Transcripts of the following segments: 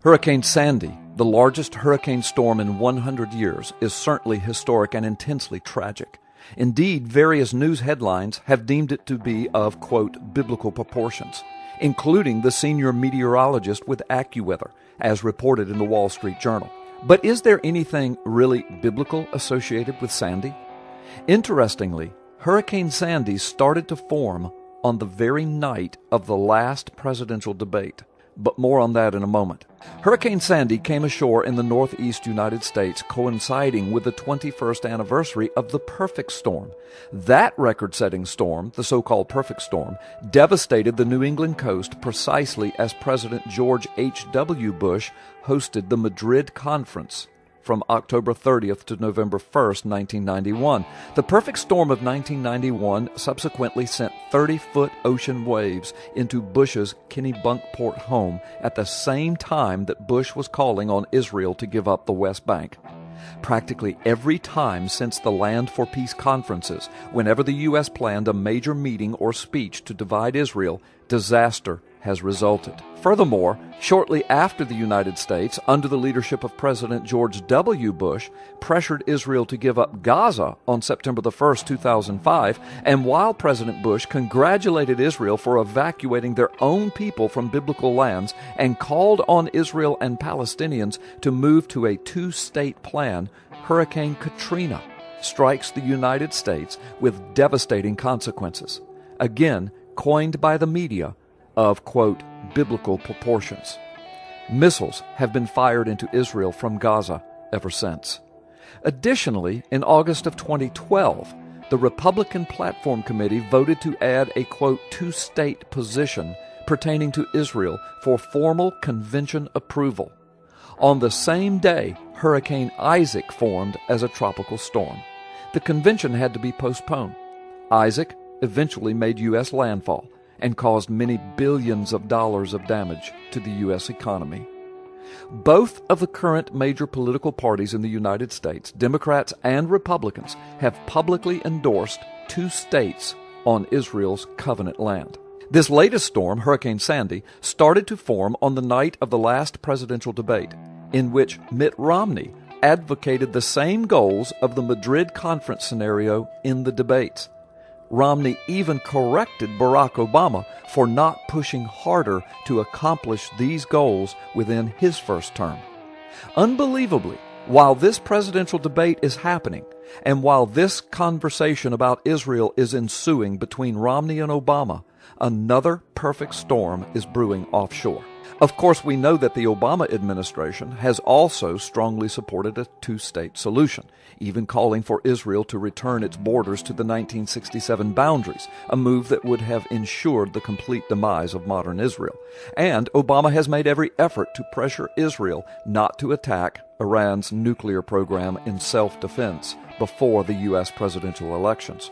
Hurricane Sandy, the largest hurricane storm in 100 years, is certainly historic and intensely tragic. Indeed, various news headlines have deemed it to be of, quote, biblical proportions, including the senior meteorologist with AccuWeather, as reported in the Wall Street Journal. But is there anything really biblical associated with Sandy? Interestingly, Hurricane Sandy started to form on the very night of the last presidential debate. But more on that in a moment. Hurricane Sandy came ashore in the northeast United States, coinciding with the 21st anniversary of the perfect storm. That record-setting storm, the so-called perfect storm, devastated the New England coast precisely as President George H.W. Bush hosted the Madrid Conference from October 30th to November 1st, 1991. The perfect storm of 1991 subsequently sent 30-foot ocean waves into Bush's Kennebunkport home at the same time that Bush was calling on Israel to give up the West Bank. Practically every time since the Land for Peace conferences, whenever the U.S. planned a major meeting or speech to divide Israel, disaster has resulted. Furthermore, shortly after the United States, under the leadership of President George W. Bush, pressured Israel to give up Gaza on September 1, 2005, and while President Bush congratulated Israel for evacuating their own people from biblical lands and called on Israel and Palestinians to move to a two-state plan, Hurricane Katrina strikes the United States with devastating consequences. Again, coined by the media, of, quote, biblical proportions. Missiles have been fired into Israel from Gaza ever since. Additionally, in August of 2012, the Republican Platform Committee voted to add a, quote, two-state position pertaining to Israel for formal convention approval. On the same day, Hurricane Isaac formed as a tropical storm. The convention had to be postponed. Isaac eventually made U.S. landfall and caused many billions of dollars of damage to the U.S. economy. Both of the current major political parties in the United States, Democrats and Republicans, have publicly endorsed two states on Israel's covenant land. This latest storm, Hurricane Sandy, started to form on the night of the last presidential debate, in which Mitt Romney advocated the same goals of the Madrid Conference scenario in the debates. Romney even corrected Barack Obama for not pushing harder to accomplish these goals within his first term. Unbelievably, while this presidential debate is happening, and while this conversation about Israel is ensuing between Romney and Obama, another perfect storm is brewing offshore. Of course, we know that the Obama administration has also strongly supported a two-state solution, even calling for Israel to return its borders to the 1967 boundaries, a move that would have ensured the complete demise of modern Israel. And Obama has made every effort to pressure Israel not to attack Iran's nuclear program in self-defense before the U.S. presidential elections.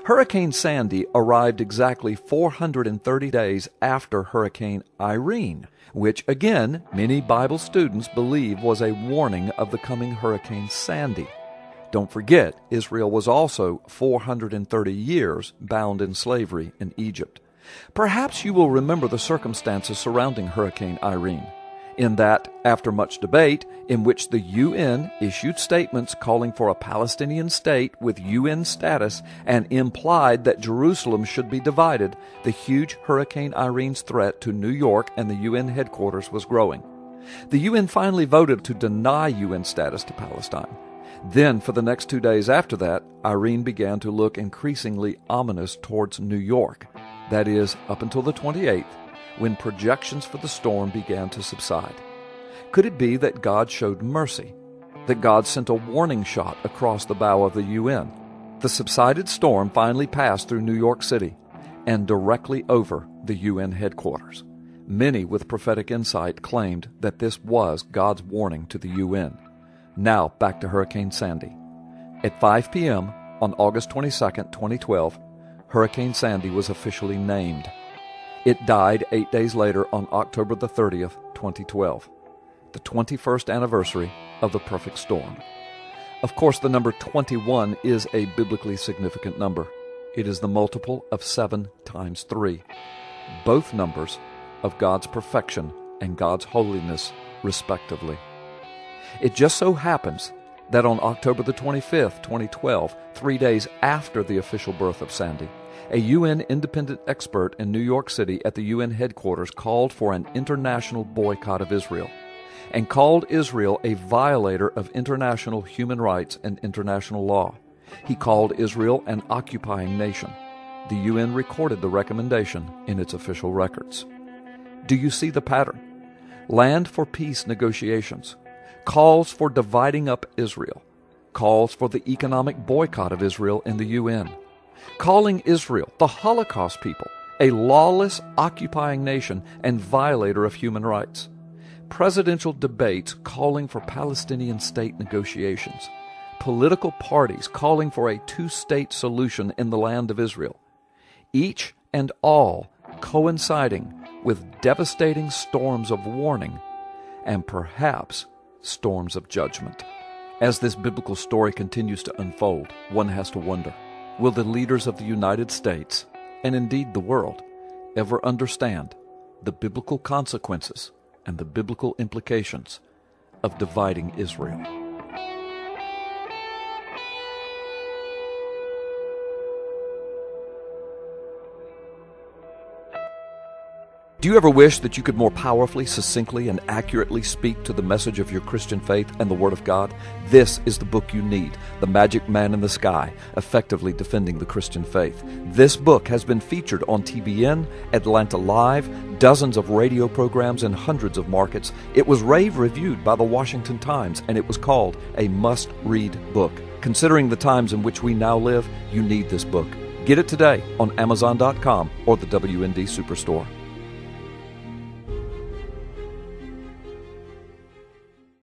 Hurricane Sandy arrived exactly 430 days after Hurricane Irene, which, again, many Bible students believe was a warning of the coming Hurricane Sandy. Don't forget, Israel was also 430 years bound in slavery in Egypt. Perhaps you will remember the circumstances surrounding Hurricane Irene, in that, after much debate, in which the UN issued statements calling for a Palestinian state with UN status and implied that Jerusalem should be divided, the huge Hurricane Irene's threat to New York and the UN headquarters was growing. The UN finally voted to deny UN status to Palestine. Then, for the next 2 days after that, Irene began to look increasingly ominous towards New York. That is, up until the 28th, when projections for the storm began to subside. Could it be that God showed mercy, that God sent a warning shot across the bow of the UN? The subsided storm finally passed through New York City and directly over the UN headquarters. Many with prophetic insight claimed that this was God's warning to the UN. Now back to Hurricane Sandy. At 5 p.m. on August 22, 2012, Hurricane Sandy was officially named. It died 8 days later on October the 30th, 2012, the 21st anniversary of the perfect storm. Of course, the number 21 is a biblically significant number. It is the multiple of 7 times 3, both numbers of God's perfection and God's holiness respectively. It just so happens that on October the 25th, 2012, 3 days after the official birth of Sandy, a UN independent expert in New York City at the UN headquarters called for an international boycott of Israel and called Israel a violator of international human rights and international law. He called Israel an occupying nation. The UN recorded the recommendation in its official records. Do you see the pattern? Land for peace negotiations, calls for dividing up Israel, calls for the economic boycott of Israel in the UN, calling Israel, the Holocaust people, a lawless, occupying nation and violator of human rights. Presidential debates calling for Palestinian state negotiations. Political parties calling for a two-state solution in the land of Israel. Each and all coinciding with devastating storms of warning and perhaps storms of judgment. As this biblical story continues to unfold, one has to wonder, will the leaders of the United States, and indeed the world, ever understand the biblical consequences and the biblical implications of dividing Israel? Do you ever wish that you could more powerfully, succinctly, and accurately speak to the message of your Christian faith and the Word of God? This is the book you need, The Magic Man in the Sky, Effectively Defending the Christian Faith. This book has been featured on TBN, Atlanta Live, dozens of radio programs, and hundreds of markets. It was rave reviewed by the Washington Times, and it was called a must-read book. Considering the times in which we now live, you need this book. Get it today on Amazon.com or the WND Superstore.